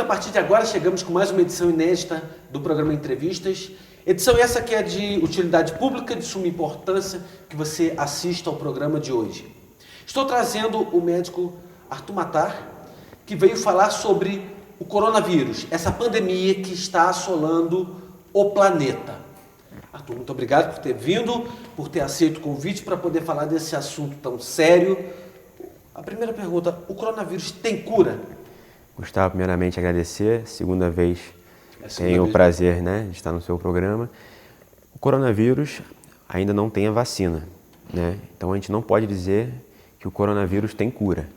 partir de agora chegamos com mais uma edição inédita do programa Entrevistas. Edição essa que é de utilidade pública, de suma importância que você assista ao programa de hoje. Estou trazendo o médico Arthur Matar, que veio falar sobre o coronavírus, essa pandemia que está assolando o planeta. Arthur, muito obrigado por ter vindo, por ter aceito o convite para poder falar desse assunto tão sério. A primeira pergunta, o coronavírus tem cura? Gustavo, primeiramente agradecer, segunda vez tenho o prazer de estar no seu programa. O coronavírus ainda não tem a vacina, então a gente não pode dizer que o coronavírus tem cura.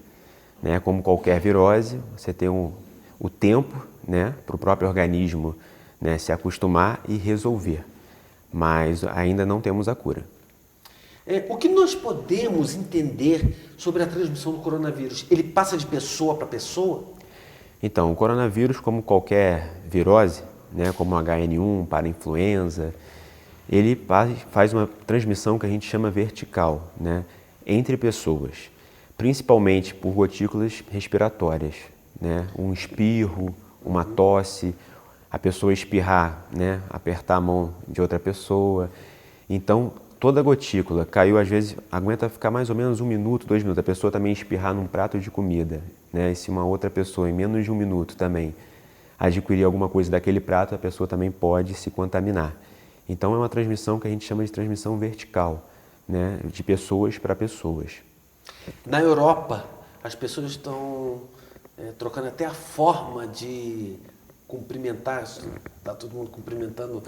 Como qualquer virose, você tem o tempo para o próprio organismo se acostumar e resolver, mas ainda não temos a cura. O que nós podemos entender sobre a transmissão do coronavírus? Ele passa de pessoa para pessoa? Então, o coronavírus, como qualquer virose, como H1N1, para influenza, ele faz uma transmissão que a gente chama vertical, entre pessoas, principalmente por gotículas respiratórias, um espirro, uma tosse, a pessoa espirrar, apertar a mão de outra pessoa. Então, toda gotícula caiu, às vezes, aguenta ficar mais ou menos 1 minuto, 2 minutos. A pessoa também espirrar num prato de comida, E se uma outra pessoa, em menos de 1 minuto também, adquirir alguma coisa daquele prato, a pessoa também pode se contaminar. Então, é uma transmissão que a gente chama de transmissão vertical, de pessoas para pessoas. Na Europa, as pessoas estão trocando até a forma de cumprimentar, está todo mundo cumprimentando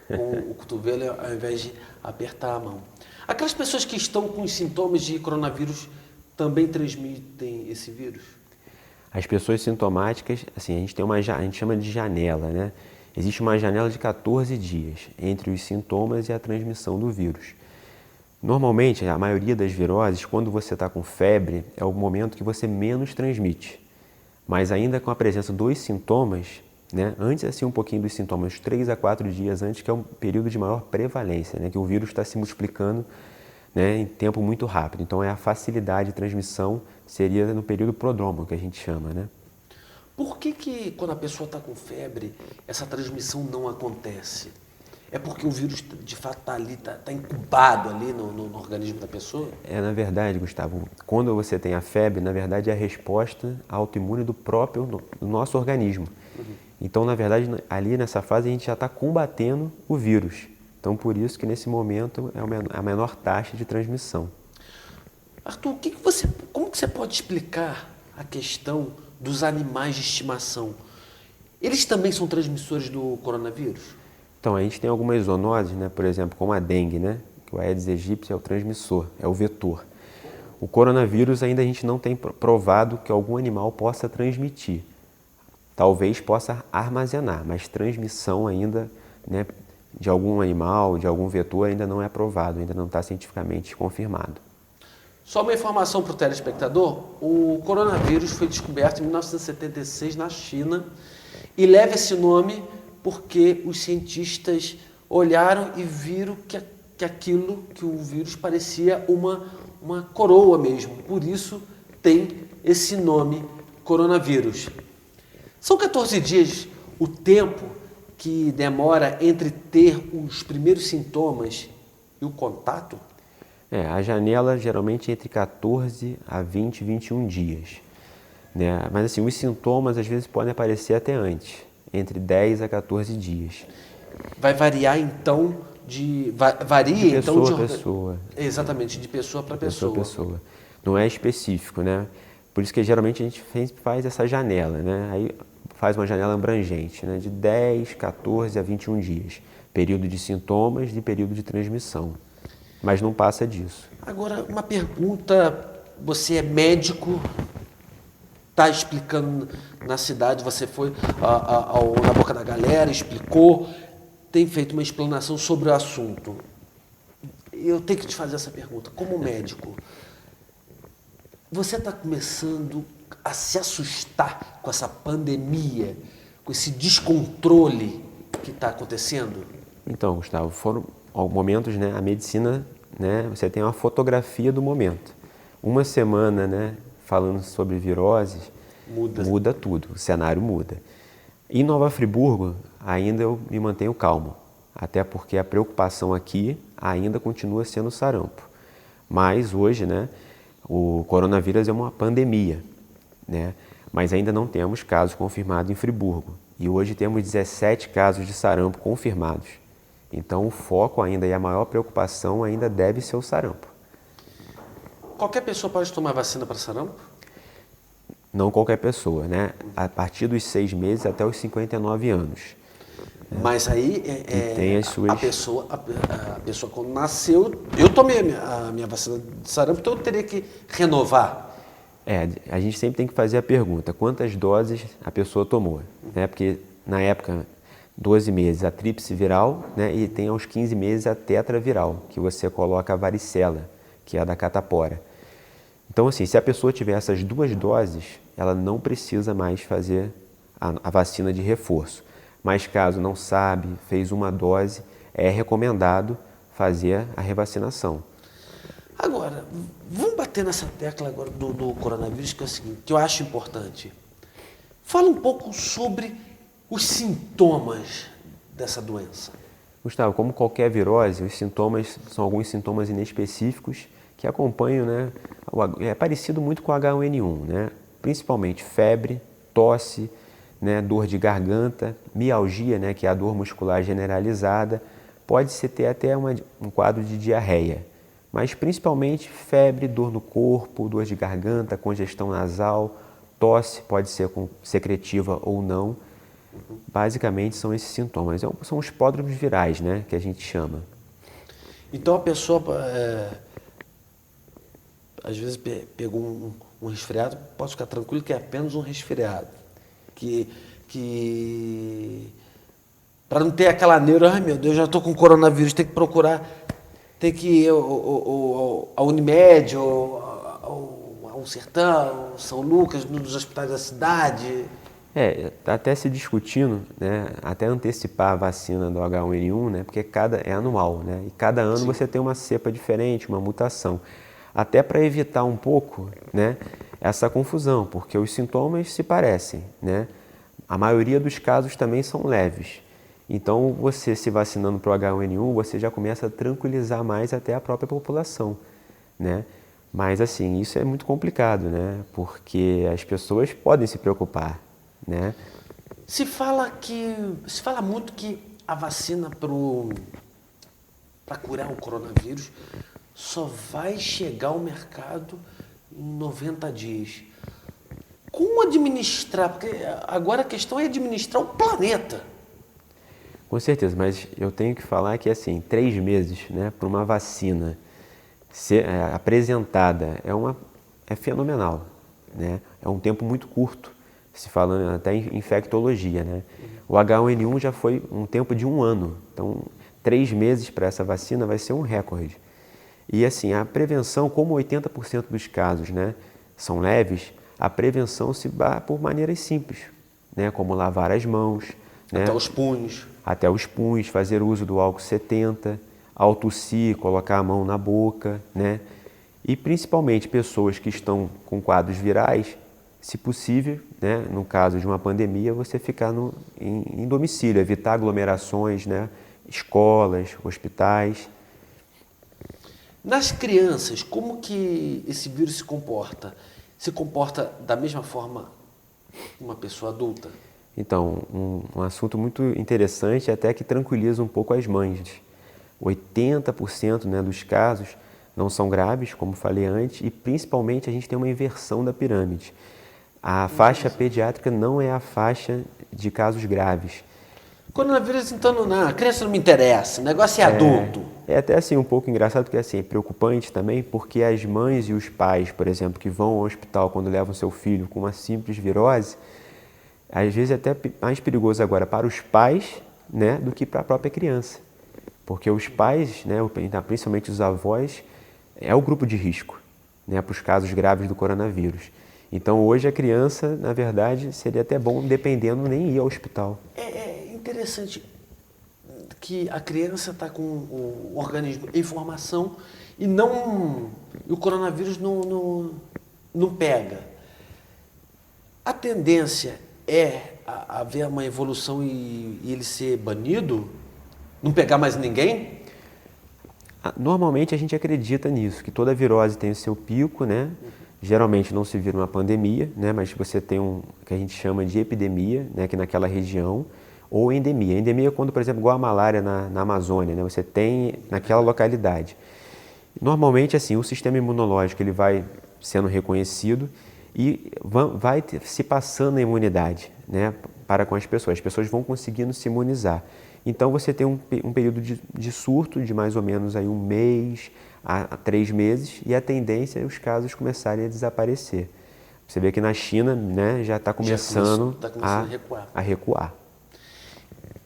com o cotovelo ao invés de apertar a mão. Aquelas pessoas que estão com os sintomas de coronavírus também transmitem esse vírus? As pessoas sintomáticas, assim, a gente chama de janela, Existe uma janela de 14 dias entre os sintomas e a transmissão do vírus. Normalmente, a maioria das viroses, quando você está com febre, é o momento que você menos transmite. Mas ainda com a presença dos sintomas, antes assim um pouquinho dos sintomas, 3 a 4 dias antes, que é um período de maior prevalência, que o vírus está se multiplicando em tempo muito rápido. Então, a facilidade de transmissão seria no período prodromo, que a gente chama, Por que quando a pessoa está com febre, essa transmissão não acontece? É porque o vírus, de fato, está ali, está incubado ali no organismo da pessoa? Na verdade, Gustavo, quando você tem a febre, na verdade, é a resposta autoimune do nosso organismo. Então, na verdade, ali nessa fase, a gente já está combatendo o vírus. Então, por isso que nesse momento é a menor taxa de transmissão. Arthur, como que você pode explicar a questão dos animais de estimação? Eles também são transmissores do coronavírus? Então, a gente tem algumas zoonoses, por exemplo, como a dengue, que o Aedes aegypti é o transmissor, é o vetor. O coronavírus ainda a gente não tem provado que algum animal possa transmitir. Talvez possa armazenar, mas transmissão ainda, de algum animal, de algum vetor, ainda não é provado, ainda não está cientificamente confirmado. Só uma informação para o telespectador, o coronavírus foi descoberto em 1976 na China e leva esse nome porque os cientistas olharam e viram que o vírus parecia uma coroa mesmo, por isso tem esse nome coronavírus. São 14 dias o tempo que demora entre ter os primeiros sintomas e o contato? A janela geralmente é entre 14 a 20, 21 dias. Mas assim, os sintomas às vezes podem aparecer até antes, entre 10 a 14 dias. Vai variar então varia de então pessoa a pessoa. Exatamente, de pessoa para pessoa. Pessoa. Não é específico, Por isso que geralmente a gente faz essa janela, Aí faz uma janela abrangente, de 10, 14 a 21 dias. Período de sintomas e período de transmissão. Mas não passa disso. Agora, uma pergunta, você é médico, está explicando na cidade, você foi na boca da galera, explicou, tem feito uma explanação sobre o assunto. Eu tenho que te fazer essa pergunta, como médico, você está começando a se assustar com essa pandemia, com esse descontrole que está acontecendo? Então, Gustavo, foram momentos, a medicina, você tem uma fotografia do momento. Uma semana, falando sobre viroses, muda tudo, o cenário muda. Em Nova Friburgo, ainda eu me mantenho calmo, até porque a preocupação aqui ainda continua sendo o sarampo. Mas hoje, né, o coronavírus é uma pandemia, né, mas ainda não temos casos confirmados em Friburgo. E hoje temos 17 casos de sarampo confirmados. Então o foco ainda e a maior preocupação ainda deve ser o sarampo. Qualquer pessoa pode tomar vacina para sarampo? Não qualquer pessoa, né? A partir dos 6 meses até os 59 anos. Mas aí tem as suas... a pessoa quando nasceu, eu tomei a minha vacina de sarampo, então eu teria que renovar. A gente sempre tem que fazer a pergunta, quantas doses a pessoa tomou, né? Porque na época, 12 meses a tríplice viral, né? E tem aos 15 meses a tetraviral, que você coloca a varicela, que é a da catapora. Então assim, se a pessoa tiver essas 2 doses, ela não precisa mais fazer a vacina de reforço. Mas caso não sabe, fez uma dose, é recomendado fazer a revacinação. Agora, vamos bater nessa tecla agora do coronavírus, que é o seguinte, que eu acho importante. Fala um pouco sobre os sintomas dessa doença. Gustavo, como qualquer virose, os sintomas são alguns sintomas inespecíficos que acompanham, né? É parecido muito com o H1N1, né? Principalmente febre, tosse, né? Dor de garganta, mialgia, né? Que é a dor muscular generalizada, pode-se ter até um quadro de diarreia. Mas principalmente febre, dor no corpo, dor de garganta, congestão nasal, tosse, pode ser secretiva ou não. Basicamente são esses sintomas. São os pródromos virais, né, que a gente chama. Então a pessoa, às vezes pegou um resfriado, pode ficar tranquilo que é apenas um resfriado. Para não ter aquela neura, ai meu Deus, já estou com coronavírus, tem que procurar. Tem que ir a Unimed, ao Sertão, São Lucas, nos hospitais da cidade. Está até se discutindo, né, até antecipar a vacina do H1N1, né, porque é anual, né, e cada ano Sim. você tem uma cepa diferente, uma mutação. Até para evitar um pouco, né, essa confusão, porque os sintomas se parecem, né, a maioria dos casos também são leves. Então, você se vacinando para o H1N1, você já começa a tranquilizar mais até a própria população, né? Mas, assim, isso é muito complicado, né? Porque as pessoas podem se preocupar, né? Se fala muito que a vacina para curar o coronavírus só vai chegar ao mercado em 90 dias. Como administrar? Porque agora a questão é administrar o planeta. Com certeza, mas eu tenho que falar que, assim, 3 meses, né, para uma vacina ser apresentada é fenomenal, né? É um tempo muito curto, se falando até em infectologia, né? O H1N1 já foi um tempo de 1 ano, então 3 meses para essa vacina vai ser um recorde. E assim, a prevenção, como 80% dos casos, né, são leves, a prevenção se dá por maneiras simples, né, como lavar as mãos, né, até os punhos, fazer uso do álcool 70, ao tossir, colocar a mão na boca, né? E principalmente pessoas que estão com quadros virais, se possível, né, no caso de uma pandemia, você ficar em domicílio, evitar aglomerações, né, escolas, hospitais. Nas crianças, como que esse vírus se comporta? Se comporta da mesma forma que uma pessoa adulta? Então, um assunto muito interessante, até que tranquiliza um pouco as mães. 80%, né, dos casos não são graves, como falei antes, e principalmente a gente tem uma inversão da pirâmide. A faixa pediátrica não é a faixa de casos graves. Coronavírus, então, a criança não me interessa, o negócio é adulto. É até assim um pouco engraçado, porque assim, é preocupante também, porque as mães e os pais, por exemplo, que vão ao hospital quando levam seu filho com uma simples virose, às vezes é até mais perigoso agora para os pais, né, do que para a própria criança. Porque os pais, né, principalmente os avós, é o grupo de risco, né, para os casos graves do coronavírus. Então hoje a criança, na verdade, seria até bom, dependendo, nem ir ao hospital. É interessante que a criança está com o organismo em formação e o coronavírus não pega. A tendência haver uma evolução e ele ser banido? Não pegar mais ninguém? Normalmente a gente acredita nisso, que toda virose tem o seu pico, né? Geralmente não se vira uma pandemia, né? Mas você tem que a gente chama de epidemia, né? Que naquela região, ou endemia. Endemia é quando, por exemplo, igual a malária na Amazônia, né? Você tem naquela localidade. Normalmente, assim, o sistema imunológico ele vai sendo reconhecido e vai se passando a imunidade, né? Para com as pessoas. As pessoas vão conseguindo se imunizar. Então você tem um período de surto de mais ou menos aí 1 mês a 3 meses e a tendência é os casos começarem a desaparecer. Você vê que na China, né, já está começando, a recuar.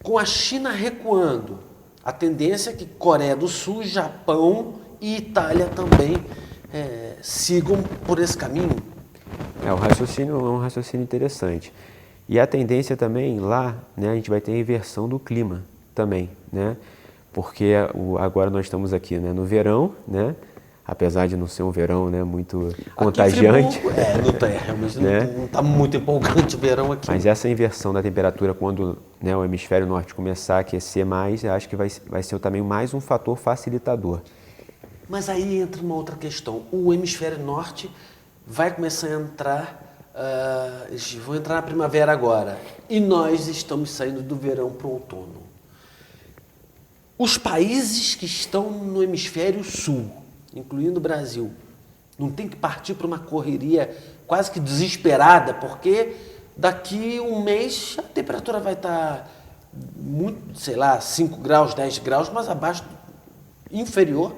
Com a China recuando, a tendência é que Coreia do Sul, Japão e Itália também sigam por esse caminho? O raciocínio é um raciocínio interessante. E a tendência também lá, né, a gente vai ter a inversão do clima também, né? Porque agora nós estamos aqui, né, no verão, né? Apesar de não ser um verão, né, muito contagiante. Realmente não está muito empolgante o verão aqui. Mas essa inversão da temperatura, quando, né, o hemisfério norte começar a aquecer mais, eu acho que vai ser também mais um fator facilitador. Mas aí entra uma outra questão. O hemisfério norte vai começar a entrar, eles vão entrar na primavera agora, e nós estamos saindo do verão para o outono. Os países que estão no hemisfério sul, incluindo o Brasil, não tem que partir para uma correria quase que desesperada, porque daqui 1 mês a temperatura vai estar muito, 5 graus, 10 graus, mas abaixo, inferior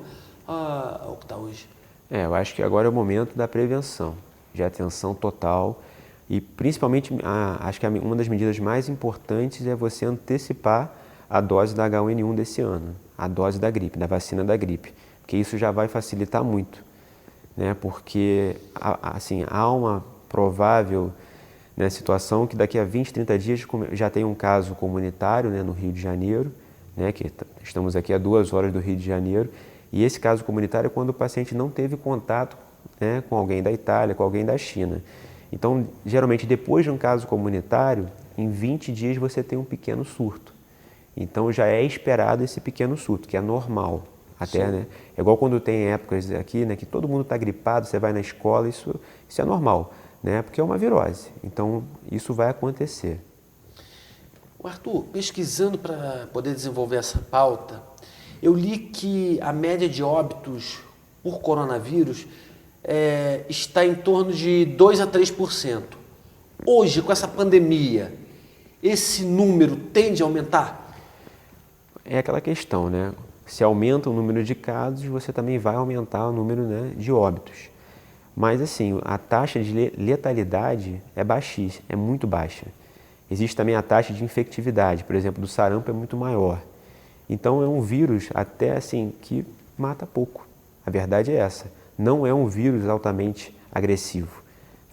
ao que está hoje. Eu acho que agora é o momento da prevenção, de atenção total e principalmente, acho que uma das medidas mais importantes é você antecipar a dose da H1N1 desse ano, a dose da gripe, da vacina da gripe, porque isso já vai facilitar muito, né? Porque assim, há uma provável, né, situação que daqui a 20, 30 dias já tem um caso comunitário, né, no Rio de Janeiro, né, que estamos aqui a 2 horas do Rio de Janeiro, e esse caso comunitário é quando o paciente não teve contato, né, com alguém da Itália, com alguém da China. Então, geralmente, depois de um caso comunitário, em 20 dias você tem um pequeno surto. Então, já é esperado esse pequeno surto, que é normal. Até, né? É igual quando tem épocas aqui, né, que todo mundo está gripado, você vai na escola, isso é normal, né, porque é uma virose. Então, isso vai acontecer. Arthur, pesquisando para poder desenvolver essa pauta, eu li que a média de óbitos por coronavírus está em torno de 2 a 3%. Hoje, com essa pandemia, esse número tende a aumentar? É aquela questão, né? Se aumenta o número de casos, você também vai aumentar o número, né, de óbitos. Mas assim, a taxa de letalidade é baixíssima, é muito baixa. Existe também a taxa de infectividade, por exemplo, do sarampo é muito maior. Então é um vírus até assim que mata pouco. A verdade é essa. Não é um vírus altamente agressivo.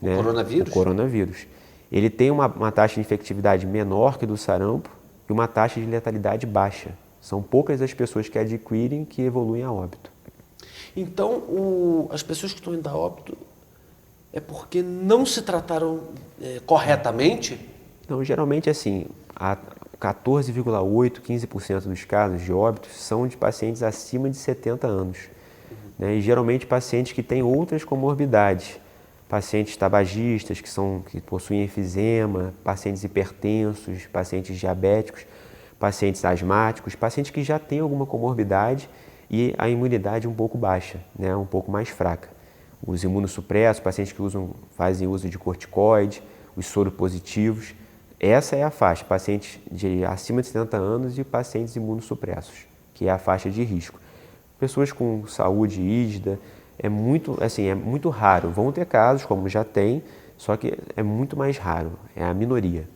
O coronavírus? O coronavírus. Ele tem uma taxa de infectividade menor que do sarampo e uma taxa de letalidade baixa. São poucas as pessoas que adquirem que evoluem a óbito. Então, as pessoas que estão indo a óbito é porque não se trataram corretamente? Não, geralmente assim, 14,8%, 15% dos casos de óbitos são de pacientes acima de 70 anos. Né? E geralmente pacientes que têm outras comorbidades. Pacientes tabagistas, que possuem enfisema, pacientes hipertensos, pacientes diabéticos, pacientes asmáticos, pacientes que já têm alguma comorbidade e a imunidade um pouco baixa, né? Um pouco mais fraca. Os imunossupressos, pacientes que fazem uso de corticoide, os soropositivos. Essa é a faixa, pacientes de acima de 70 anos e pacientes imunossupressos, que é a faixa de risco. Pessoas com saúde rígida, é muito raro. Vão ter casos, como já tem, só que é muito mais raro, é a minoria.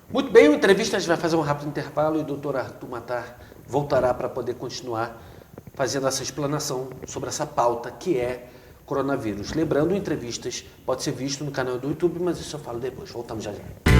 Muito bem, o entrevista a gente vai fazer um rápido intervalo e o Dr. Arthur Matar voltará para poder continuar fazendo essa explanação sobre essa pauta que é coronavírus. Lembrando, entrevistas pode ser visto no canal do YouTube, mas isso eu falo depois. Voltamos já já.